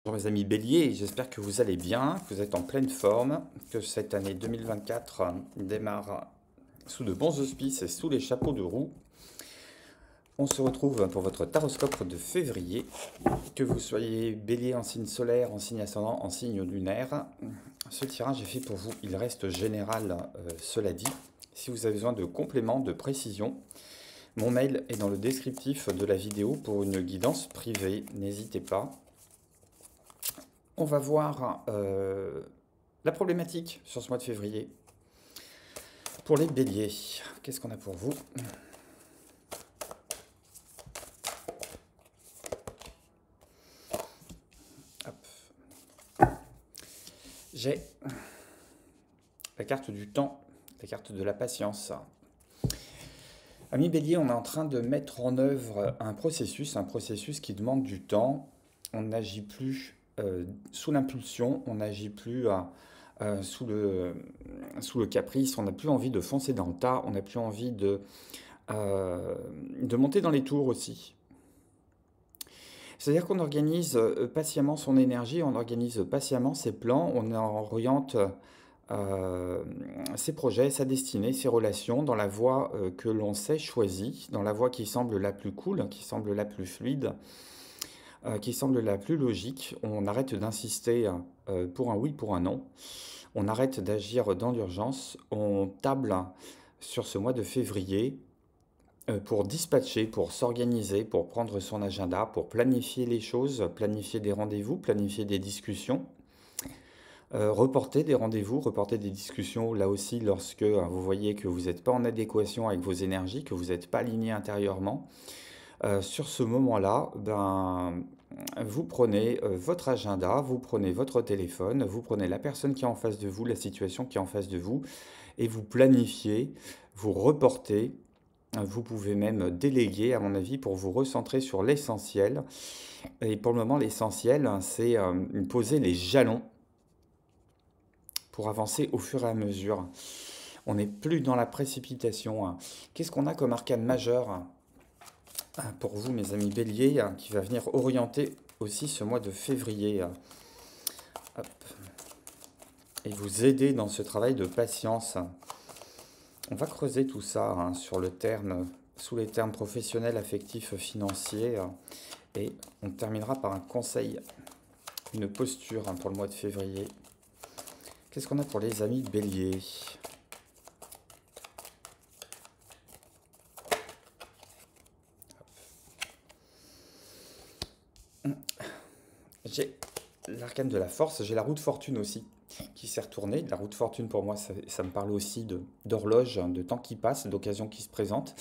Bonjour les amis Bélier, j'espère que vous allez bien, que vous êtes en pleine forme, que cette année 2024 démarre sous de bons auspices et sous les chapeaux de roue. On se retrouve pour votre taroscope de février, que vous soyez Bélier en signe solaire, en signe ascendant, en signe lunaire. Ce tirage est fait pour vous, il reste général, cela dit. Si vous avez besoin de compléments, de précision, mon mail est dans le descriptif de la vidéo pour une guidance privée, n'hésitez pas. On va voir la problématique sur ce mois de février. Pour les béliers, qu'est-ce qu'on a pour vous? J'ai la carte du temps, la carte de la patience. Amis bélier, on est en train de mettre en œuvre un processus qui demande du temps. On n'agit plus sous l'impulsion, on n'agit plus sous le caprice, on n'a plus envie de foncer dans le tas, on n'a plus envie de monter dans les tours aussi. C'est-à-dire qu'on organise patiemment son énergie, on organise patiemment ses plans, on oriente ses projets, sa destinée, ses relations dans la voie que l'on s'est choisie, dans la voie qui semble la plus cool, qui semble la plus fluide, qui semble la plus logique. On arrête d'insister pour un oui, pour un non. On arrête d'agir dans l'urgence. On table sur ce mois de février pour dispatcher, pour s'organiser, pour prendre son agenda, pour planifier les choses, planifier des rendez-vous, planifier des discussions, reporter des rendez-vous, reporter des discussions, là aussi lorsque vous voyez que vous n'êtes pas en adéquation avec vos énergies, que vous n'êtes pas aligné intérieurement. Sur ce moment-là, vous prenez votre agenda, vous prenez votre téléphone, vous prenez la personne qui est en face de vous, la situation qui est en face de vous, et vous planifiez, vous reportez. Vous pouvez même déléguer, à mon avis, pour vous recentrer sur l'essentiel. Et pour le moment, l'essentiel, c'est poser les jalons pour avancer au fur et à mesure. On n'est plus dans la précipitation. Qu'est-ce qu'on a comme arcane majeur pour vous, mes amis béliers, qui va venir orienter aussi ce mois de février Hop. Et vous aider dans ce travail de patience. On va creuser tout ça sur le terme, sous les termes professionnels, affectifs, financiers. Et on terminera par un conseil, une posture pour le mois de février. Qu'est-ce qu'on a pour les amis béliers? J'ai l'arcane de la force, j'ai la roue de fortune aussi qui s'est retournée. La roue de fortune pour moi, ça me parle aussi d'horloge, de temps qui passe, d'occasion qui se présente.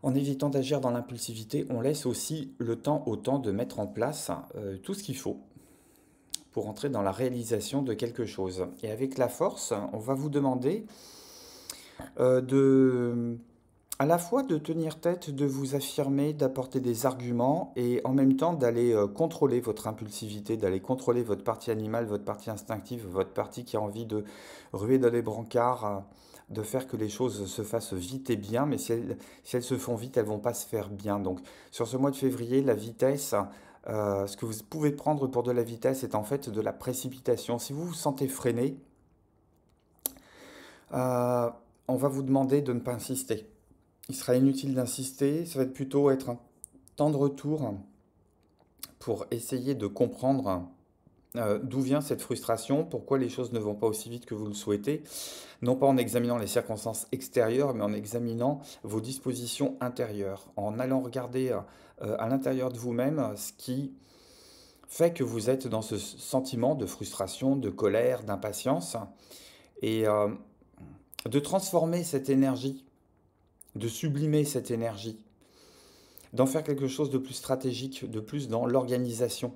En évitant d'agir dans l'impulsivité, on laisse aussi le temps au temps de mettre en place tout ce qu'il faut pour entrer dans la réalisation de quelque chose. Et avec la force, on va vous demander à la fois de tenir tête, de vous affirmer, d'apporter des arguments et en même temps d'aller contrôler votre impulsivité, d'aller contrôler votre partie animale, votre partie instinctive, votre partie qui a envie de ruer dans les brancards, de faire que les choses se fassent vite et bien, mais si elles se font vite, elles ne vont pas se faire bien. Donc sur ce mois de février, la vitesse, ce que vous pouvez prendre pour de la vitesse est en fait de la précipitation. Si vous vous sentez freiné, on va vous demander de ne pas insister. Il sera inutile d'insister, ça va plutôt être un temps de retour pour essayer de comprendre d'où vient cette frustration, pourquoi les choses ne vont pas aussi vite que vous le souhaitez, non pas en examinant les circonstances extérieures, mais en examinant vos dispositions intérieures, en allant regarder à l'intérieur de vous-même ce qui fait que vous êtes dans ce sentiment de frustration, de colère, d'impatience, et de transformer cette énergie, de sublimer cette énergie, d'en faire quelque chose de plus stratégique, de plus dans l'organisation.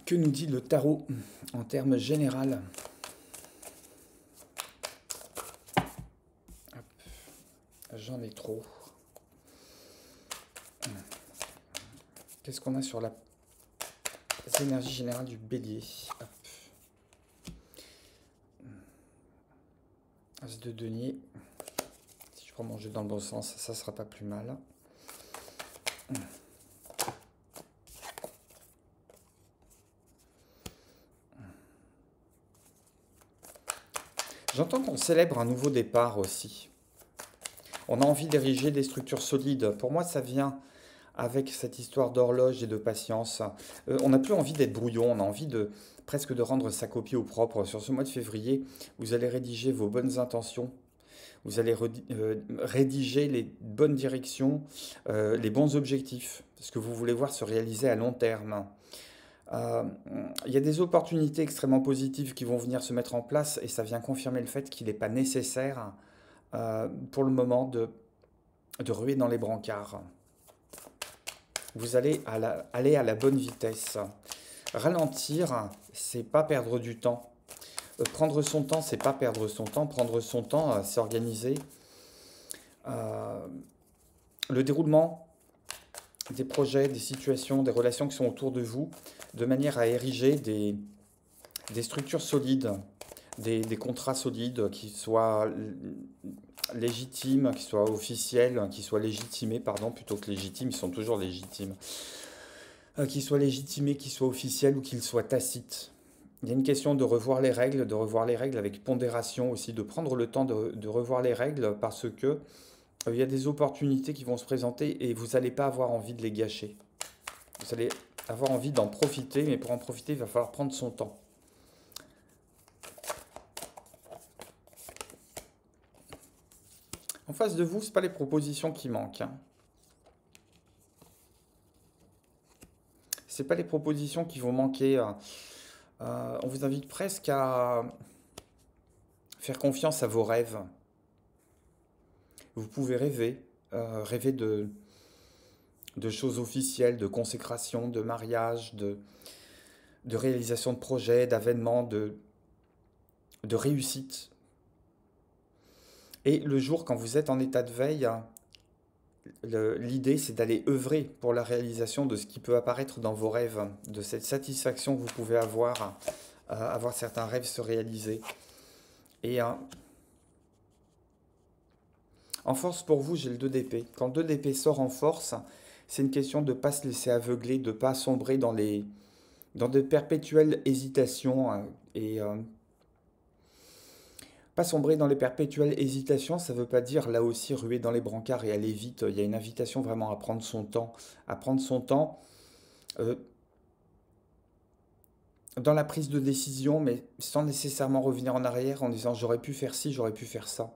Que nous dit le tarot en termes généraux? J'en ai trop. Qu'est-ce qu'on a sur la énergie générale du bélier? As de denier. Si je prends mon jeu dans le bon sens, ça sera pas plus mal. J'entends qu'on célèbre un nouveau départ aussi. On a envie d'ériger des structures solides. Pour moi, ça vient avec cette histoire d'horloge et de patience. On n'a plus envie d'être brouillon, on a envie de presque de rendre sa copie au propre. Sur ce mois de février, vous allez rédiger vos bonnes intentions, vous allez rédiger les bonnes directions, les bons objectifs, ce que vous voulez voir se réaliser à long terme. Euh, Il y a des opportunités extrêmement positives qui vont venir se mettre en place et ça vient confirmer le fait qu'il n'est pas nécessaire pour le moment de ruer dans les brancards. Vous allez aller à la bonne vitesse. Ralentir, c'est pas perdre du temps. Prendre son temps, c'est pas perdre son temps. Prendre son temps, c'est organiser le déroulement des projets, des situations, des relations qui sont autour de vous, de manière à ériger des structures solides, des contrats solides qui soient légitimes, qui soient officiels, qui soient légitimés, pardon, plutôt que légitimes, ils sont toujours légitimes, qu'ils soient légitimés, qu'ils soient officiels ou qu'ils soient tacites. Il y a une question de revoir les règles avec pondération aussi, de prendre le temps de revoir les règles parce que il y a des opportunités qui vont se présenter et vous n'allez pas avoir envie de les gâcher. Vous allez avoir envie d'en profiter, mais pour en profiter, il va falloir prendre son temps. En face de vous, ce n'est pas les propositions qui manquent. Hein. Ce n'est pas les propositions qui vont manquer. On vous invite presque à faire confiance à vos rêves. Vous pouvez rêver, rêver de choses officielles, de consécration, de mariage, de réalisation de projets, d'avènements, de réussite. Et le jour, quand vous êtes en état de veille, l'idée, c'est d'aller œuvrer pour la réalisation de ce qui peut apparaître dans vos rêves, de cette satisfaction que vous pouvez avoir, avoir certains rêves se réaliser. Et en force pour vous, j'ai le 2 d'épée. Quand le 2 d'épée sort en force, c'est une question de ne pas se laisser aveugler, de ne pas sombrer dans de perpétuelles hésitations. Pas sombrer dans les perpétuelles hésitations, ça ne veut pas dire là aussi ruer dans les brancards et aller vite. Il y a une invitation vraiment à prendre son temps. À prendre son temps dans la prise de décision, mais sans nécessairement revenir en arrière en disant j'aurais pu faire ci, j'aurais pu faire ça.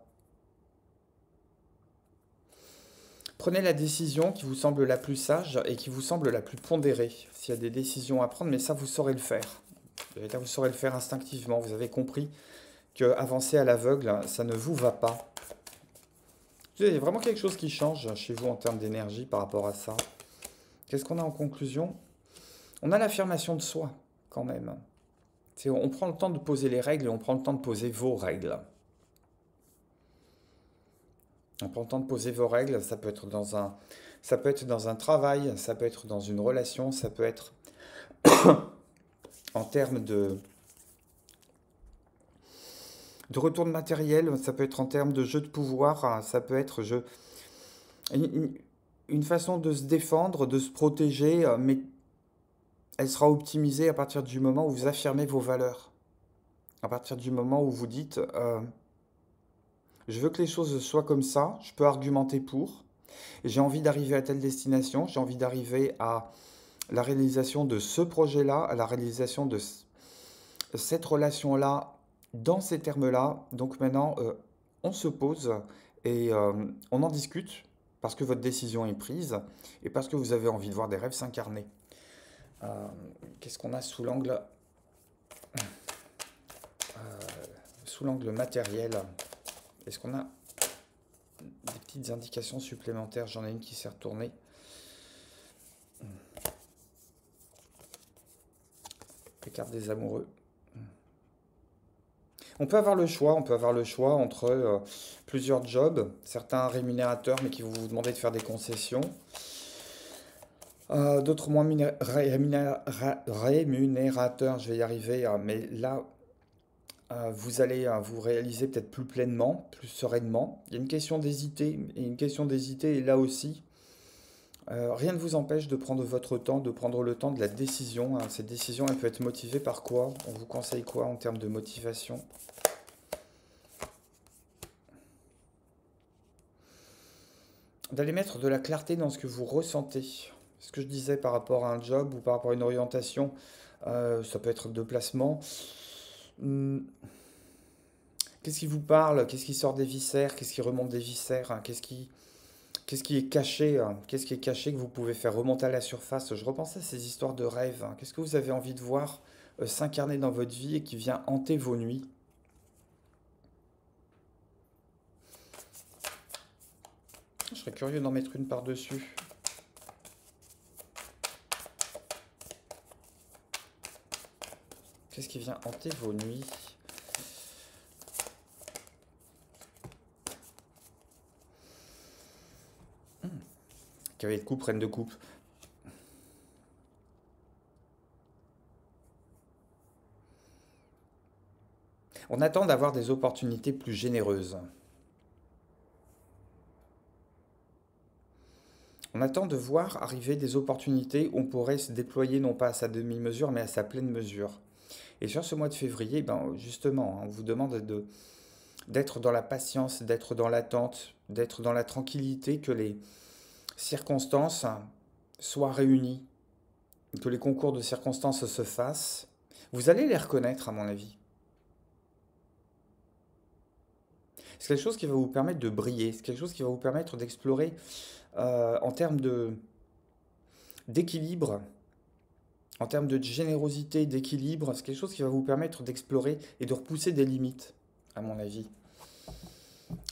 Prenez la décision qui vous semble la plus sage et qui vous semble la plus pondérée. S'il y a des décisions à prendre, mais ça, vous saurez le faire. Vous saurez le faire instinctivement. Vous avez compris que avancer à l'aveugle, ça ne vous va pas. Il y a vraiment quelque chose qui change chez vous en termes d'énergie par rapport à ça. Qu'est-ce qu'on a en conclusion? On a l'affirmation de soi, quand même. On prend le temps de poser les règles et on prend le temps de poser vos règles. On prend le temps de poser vos règles, ça peut être dans un travail, ça peut être dans une relation, ça peut être en termes de retour de matériel, ça peut être en termes de jeu de pouvoir, ça peut être une façon de se défendre, de se protéger, mais elle sera optimisée à partir du moment où vous affirmez vos valeurs. À partir du moment où vous dites je veux que les choses soient comme ça, je peux argumenter pour, j'ai envie d'arriver à telle destination, j'ai envie d'arriver à la réalisation de ce projet-là, à la réalisation de cette relation-là, dans ces termes-là. Donc maintenant, on se pose et on en discute parce que votre décision est prise et parce que vous avez envie de voir des rêves s'incarner. Qu'est-ce qu'on a sous l'angle matériel? Est-ce qu'on a des petites indications supplémentaires? J'en ai une qui s'est retournée. Les cartes des amoureux. On peut avoir le choix entre plusieurs jobs, certains rémunérateurs mais qui vont vous demander de faire des concessions, d'autres moins rémunérateurs, je vais y arriver, mais là vous allez vous réaliser peut-être plus pleinement, plus sereinement. Il y a une question d'hésiter, et là aussi, rien ne vous empêche de prendre votre temps, de prendre le temps de la décision. Cette décision, elle peut être motivée par quoi? On vous conseille quoi en termes de motivation? d'aller mettre de la clarté dans ce que vous ressentez. Ce que je disais par rapport à un job ou par rapport à une orientation, ça peut être de placement. Hmm, qu'est-ce qui vous parle? Qu'est-ce qui sort des viscères? Qu'est-ce qui remonte des viscères? Hein, qu'est-ce qui est caché? Hein, qu'est-ce qui est caché que vous pouvez faire remonter à la surface? Je repense à ces histoires de rêves. Hein. Qu'est-ce que vous avez envie de voir s'incarner dans votre vie et qui vient hanter vos nuits? Je serais curieux d'en mettre une par-dessus. Qu'est-ce qui vient hanter vos nuits? Cavalier de coupe, reine de coupe. On attend d'avoir des opportunités plus généreuses. On attend de voir arriver des opportunités où on pourrait se déployer non pas à sa demi-mesure, mais à sa pleine mesure. Et sur ce mois de février, ben justement, on vous demande d'être dans la patience, d'être dans l'attente, d'être dans la tranquillité, que les circonstances soient réunies, que les concours de circonstances se fassent. Vous allez les reconnaître, à mon avis. C'est quelque chose qui va vous permettre de briller, c'est quelque chose qui va vous permettre d'explorer en termes d'équilibre, en termes de générosité, d'équilibre, c'est quelque chose qui va vous permettre d'explorer et de repousser des limites, à mon avis.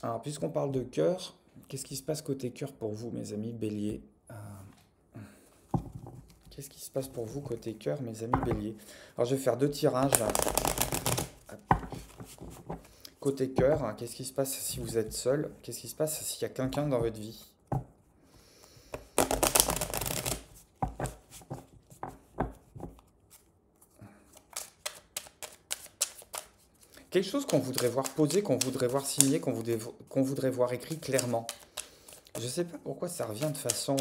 Alors, puisqu'on parle de cœur, qu'est-ce qui se passe côté cœur pour vous, mes amis béliers? Qu'est-ce qui se passe pour vous côté cœur, mes amis béliers? Alors, je vais faire deux tirages. Côté cœur, hein, qu'est-ce qui se passe si vous êtes seul? Qu'est-ce qui se passe s'il y a quelqu'un dans votre vie? Quelque chose qu'on voudrait voir posé, qu'on voudrait voir signé, qu'on voudrait voir écrit clairement. Je ne sais pas pourquoi ça revient de façon...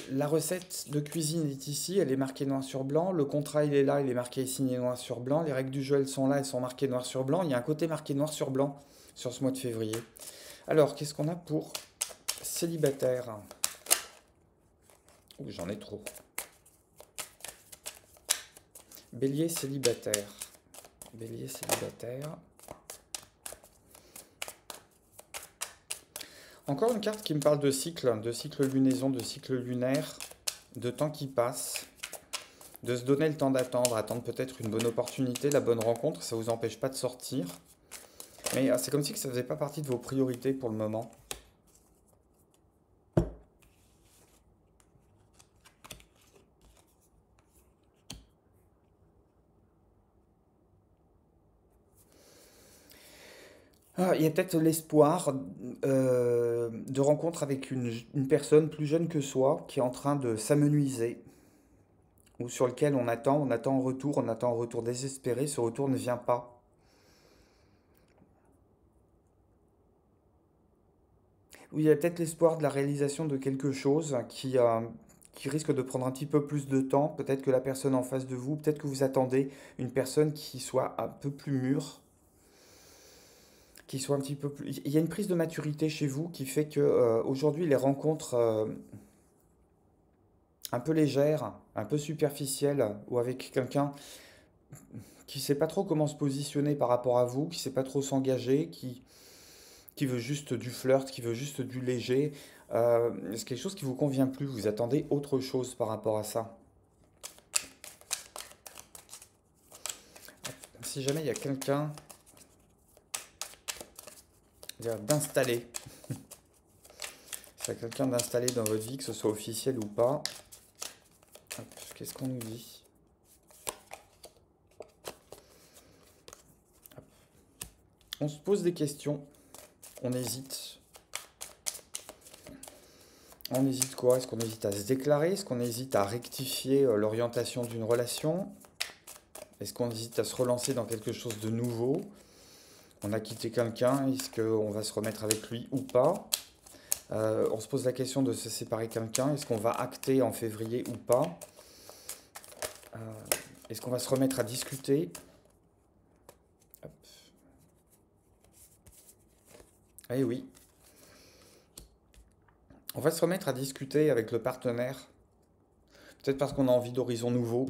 la recette de cuisine est ici, elle est marquée noir sur blanc. Le contrat, il est là, il est marqué signé noir sur blanc. Les règles du jeu, elles sont là, elles sont marquées noir sur blanc. Il y a un côté marqué noir sur blanc sur ce mois de février. Alors, qu'est-ce qu'on a pour célibataire? Ouh, j'en ai trop. Bélier célibataire. Bélier célibataire. Encore une carte qui me parle de cycle lunaison, de cycle lunaire, de temps qui passe, de se donner le temps d'attendre, attendre peut-être une bonne opportunité, la bonne rencontre, ça ne vous empêche pas de sortir. Mais c'est comme si ça ne faisait pas partie de vos priorités pour le moment. Ah, il y a peut-être l'espoir de rencontre avec une personne plus jeune que soi qui est en train de s'amenuiser ou sur lequel on attend un retour désespéré, ce retour ne vient pas. Ou il y a peut-être l'espoir de la réalisation de quelque chose qui risque de prendre un petit peu plus de temps. Peut-être que la personne en face de vous, peut-être que vous attendez une personne qui soit un peu plus mûre, qui soit un petit peu plus... Il y a une prise de maturité chez vous qui fait que aujourd'hui les rencontres un peu légères, un peu superficielles, ou avec quelqu'un qui sait pas trop comment se positionner par rapport à vous, qui sait pas trop s'engager, qui veut juste du flirt, qui veut juste du léger, c'est quelque chose qui vous convient plus. Vous attendez autre chose par rapport à ça. Si jamais il y a quelqu'un d'installé, s'il y a quelqu'un d'installé dans votre vie, que ce soit officiel ou pas, qu'est-ce qu'on nous dit? On se pose des questions, on hésite. On hésite quoi? Est-ce qu'on hésite à se déclarer? Est-ce qu'on hésite à rectifier l'orientation d'une relation? Est-ce qu'on hésite à se relancer dans quelque chose de nouveau? On a quitté quelqu'un, est-ce qu'on va se remettre avec lui ou pas? On se pose la question de se séparer de quelqu'un, est-ce qu'on va acter en février ou pas? Euh, Est-ce qu'on va se remettre à discuter? Hop. Eh oui, on va se remettre à discuter avec le partenaire. Peut-être parce qu'on a envie d'horizons nouveaux.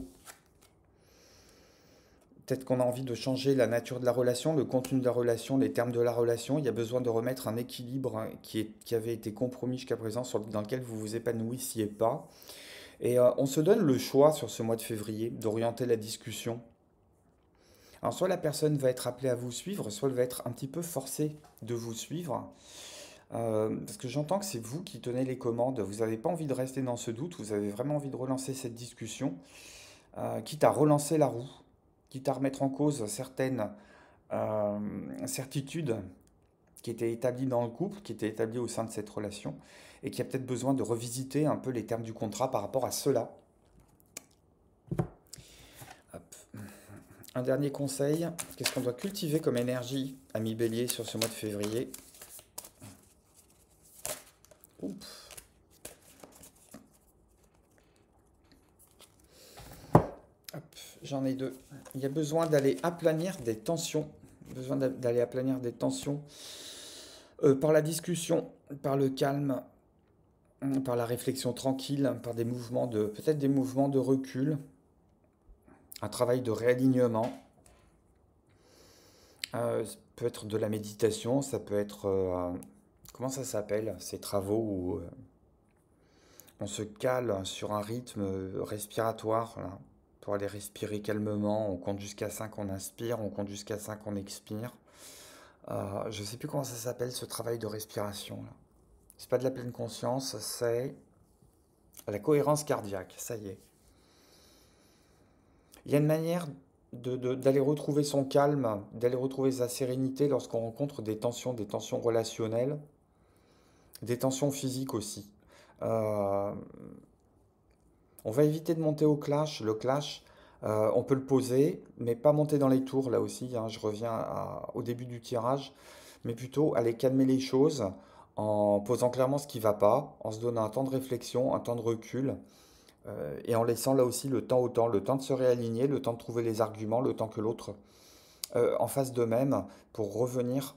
Peut-être qu'on a envie de changer la nature de la relation, le contenu de la relation, les termes de la relation. Il y a besoin de remettre un équilibre qui avait été compromis jusqu'à présent, dans lequel vous vous épanouissiez pas. Et on se donne le choix sur ce mois de février d'orienter la discussion. Alors soit la personne va être appelée à vous suivre, soit elle va être un petit peu forcée de vous suivre. Parce que j'entends que c'est vous qui tenez les commandes. Vous n'avez pas envie de rester dans ce doute, vous avez vraiment envie de relancer cette discussion, quitte à relancer la roue, quitte à remettre en cause certaines euh, certitudes qui étaient établies dans le couple, qui étaient établies au sein de cette relation, et qui a peut-être besoin de revisiter un peu les termes du contrat par rapport à cela. Hop. Un dernier conseil, qu'est-ce qu'on doit cultiver comme énergie, ami Bélier, sur ce mois de février? Oups. Hop, j'en ai deux. Il y a besoin d'aller aplanir des tensions. Besoin d'aller aplanir des tensions par la discussion, par le calme, par la réflexion tranquille, par des mouvements de, peut-être des mouvements de recul, un travail de réalignement. Ça peut être de la méditation, ça peut être, comment ça s'appelle, ces travaux où on se cale sur un rythme respiratoire, là, pour aller respirer calmement. On compte jusqu'à 5, on inspire, on compte jusqu'à 5, on expire. Je ne sais plus comment ça s'appelle ce travail de respiration là. C'est pas de la pleine conscience, c'est la cohérence cardiaque, ça y est. Il y a une manière d'aller retrouver son calme, d'aller retrouver sa sérénité lorsqu'on rencontre des tensions relationnelles, des tensions physiques aussi. Euh, on va éviter de monter au clash. Le clash, on peut le poser, mais pas monter dans les tours là aussi, hein. Je reviens au début du tirage, mais plutôt aller calmer les choses en posant clairement ce qui ne va pas, en se donnant un temps de réflexion, un temps de recul, et en laissant là aussi le temps de se réaligner, le temps de trouver les arguments, le temps que l'autre en fasse de même pour revenir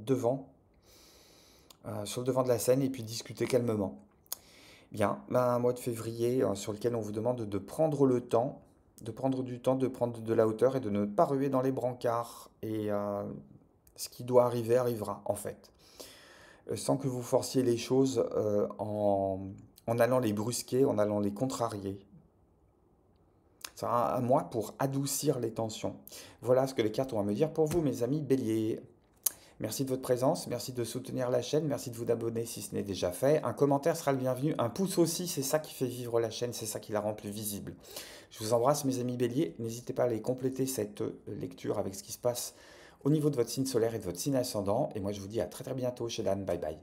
devant, sur le devant de la scène et puis discuter calmement. Bien, ben, un mois de février sur lequel on vous demande de prendre le temps, de prendre du temps, de prendre de la hauteur et de ne pas ruer dans les brancards. Et ce qui doit arriver arrivera en fait. Sans que vous forciez les choses en allant les brusquer, en allant les contrarier. C'est un mois pour adoucir les tensions. Voilà ce que les cartes ont à me dire pour vous, mes amis béliers. Merci de votre présence, merci de soutenir la chaîne, merci de vous abonner si ce n'est déjà fait. Un commentaire sera le bienvenu, un pouce aussi, c'est ça qui fait vivre la chaîne, c'est ça qui la rend plus visible. Je vous embrasse mes amis béliers, n'hésitez pas à aller compléter cette lecture avec ce qui se passe au niveau de votre signe solaire et de votre signe ascendant. Et moi je vous dis à très très bientôt chez Dan, bye bye.